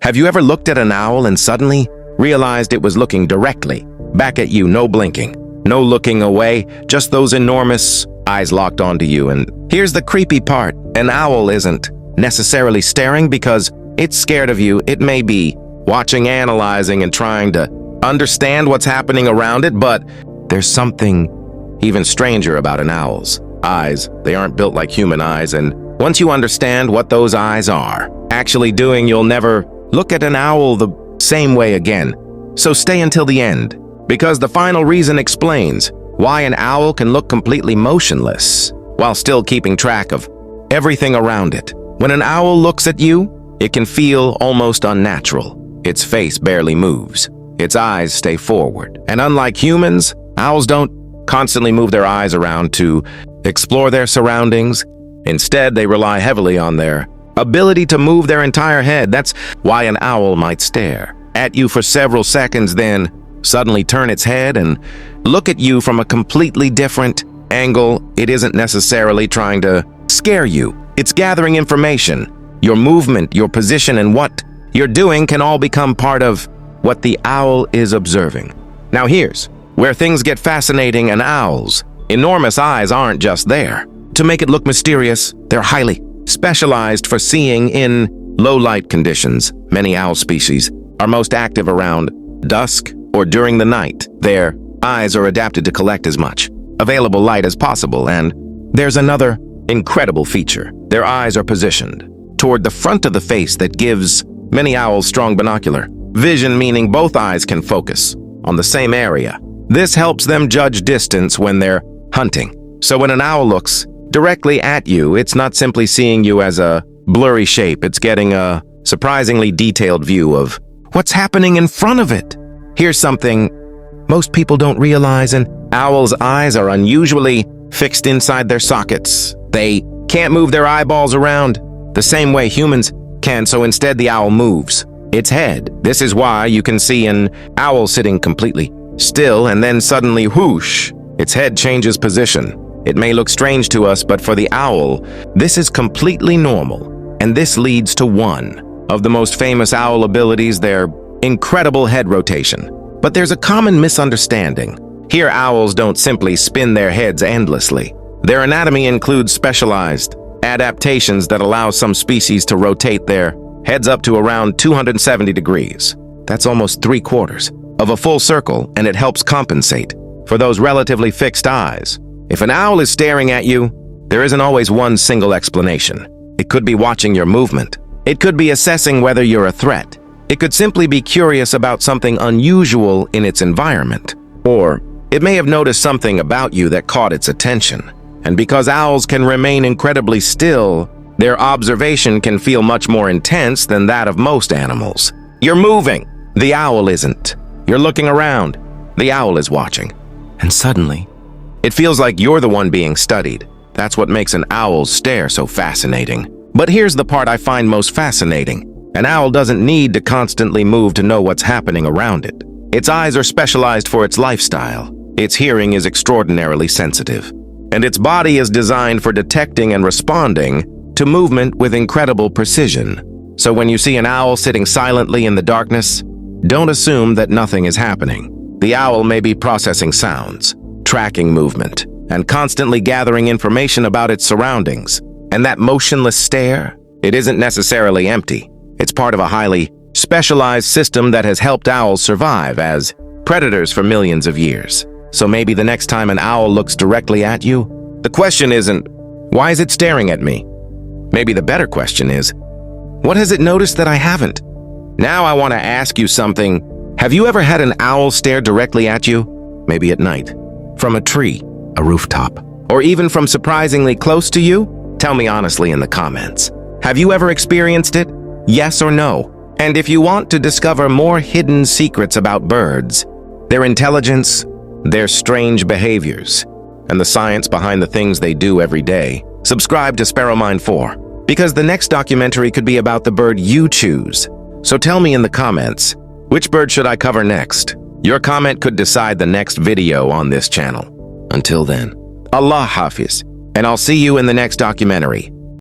Have you ever looked at an owl and suddenly realized it was looking directly back at you, no blinking, no looking away, just those enormous eyes locked onto you? And here's the creepy part. An owl isn't necessarily staring because it's scared of you. It may be watching, analyzing, and trying to understand what's happening around it, but there's something even stranger about an owl's eyes. They aren't built like human eyes, and once you understand what those eyes are actually doing, you'll never look at an owl the same way again. So stay until the end, because the final reason explains why an owl can look completely motionless while still keeping track of everything around it. When an owl looks at you, it can feel almost unnatural. Its face barely moves. Its eyes stay forward. And unlike humans, owls don't constantly move their eyes around to explore their surroundings. Instead, they rely heavily on their ability to move their entire head. That's why an owl might stare at you for several seconds, then suddenly turn its head and look at you from a completely different angle. It isn't necessarily trying to scare you. It's gathering information. Your movement, your position, and what you're doing can all become part of what the owl is observing. Now here's where things get fascinating. An owl's enormous eyes aren't just there to make it look mysterious. They're highly specialized for seeing in low-light conditions. Many owl species are most active around dusk or during the night. Their eyes are adapted to collect as much available light as possible, and there's another incredible feature. Their eyes are positioned toward the front of the face that gives many owls strong binocular vision, meaning both eyes can focus on the same area. This helps them judge distance when they're hunting. So when an owl looks directly at you, it's not simply seeing you as a blurry shape. It's getting a surprisingly detailed view of what's happening in front of it. Here's something most people don't realize: an owl's eyes are unusually fixed inside their sockets. They can't move their eyeballs around the same way humans can, so instead the owl moves its head. This is why you can see an owl sitting completely still and then suddenly, whoosh, its head changes position. It may look strange to us, but for the owl, this is completely normal. And this leads to one of the most famous owl abilities, their incredible head rotation. But there's a common misunderstanding. Here, owls don't simply spin their heads endlessly. Their anatomy includes specialized adaptations that allow some species to rotate their heads up to around 270 degrees. That's almost 3/4 of a full circle, and it helps compensate for those relatively fixed eyes. If an owl is staring at you, there isn't always one single explanation. It could be watching your movement. It could be assessing whether you're a threat. It could simply be curious about something unusual in its environment. Or it may have noticed something about you that caught its attention. And because owls can remain incredibly still, their observation can feel much more intense than that of most animals. You're moving. The owl isn't. You're looking around. The owl is watching. And suddenly, it feels like you're the one being studied. That's what makes an owl's stare so fascinating. But here's the part I find most fascinating. An owl doesn't need to constantly move to know what's happening around it. Its eyes are specialized for its lifestyle. Its hearing is extraordinarily sensitive. And its body is designed for detecting and responding to movement with incredible precision. So when you see an owl sitting silently in the darkness, don't assume that nothing is happening. The owl may be processing sounds, tracking movement, and constantly gathering information about its surroundings. And that motionless stare, it isn't necessarily empty. It's part of a highly specialized system that has helped owls survive as predators for millions of years. So maybe the next time an owl looks directly at you, the question isn't, why is it staring at me? Maybe the better question is, what has it noticed that I haven't? Now I want to ask you something. Have you ever had an owl stare directly at you? Maybe at night, from a tree, a rooftop, or even from surprisingly close to you? Tell me honestly in the comments. Have you ever experienced it? Yes or no? And if you want to discover more hidden secrets about birds, their intelligence, their strange behaviors, and the science behind the things they do every day, subscribe to Sparrowmind 4, because the next documentary could be about the bird you choose. So tell me in the comments, which bird should I cover next? Your comment could decide the next video on this channel. Until then, Allah Hafiz, and I'll see you in the next documentary.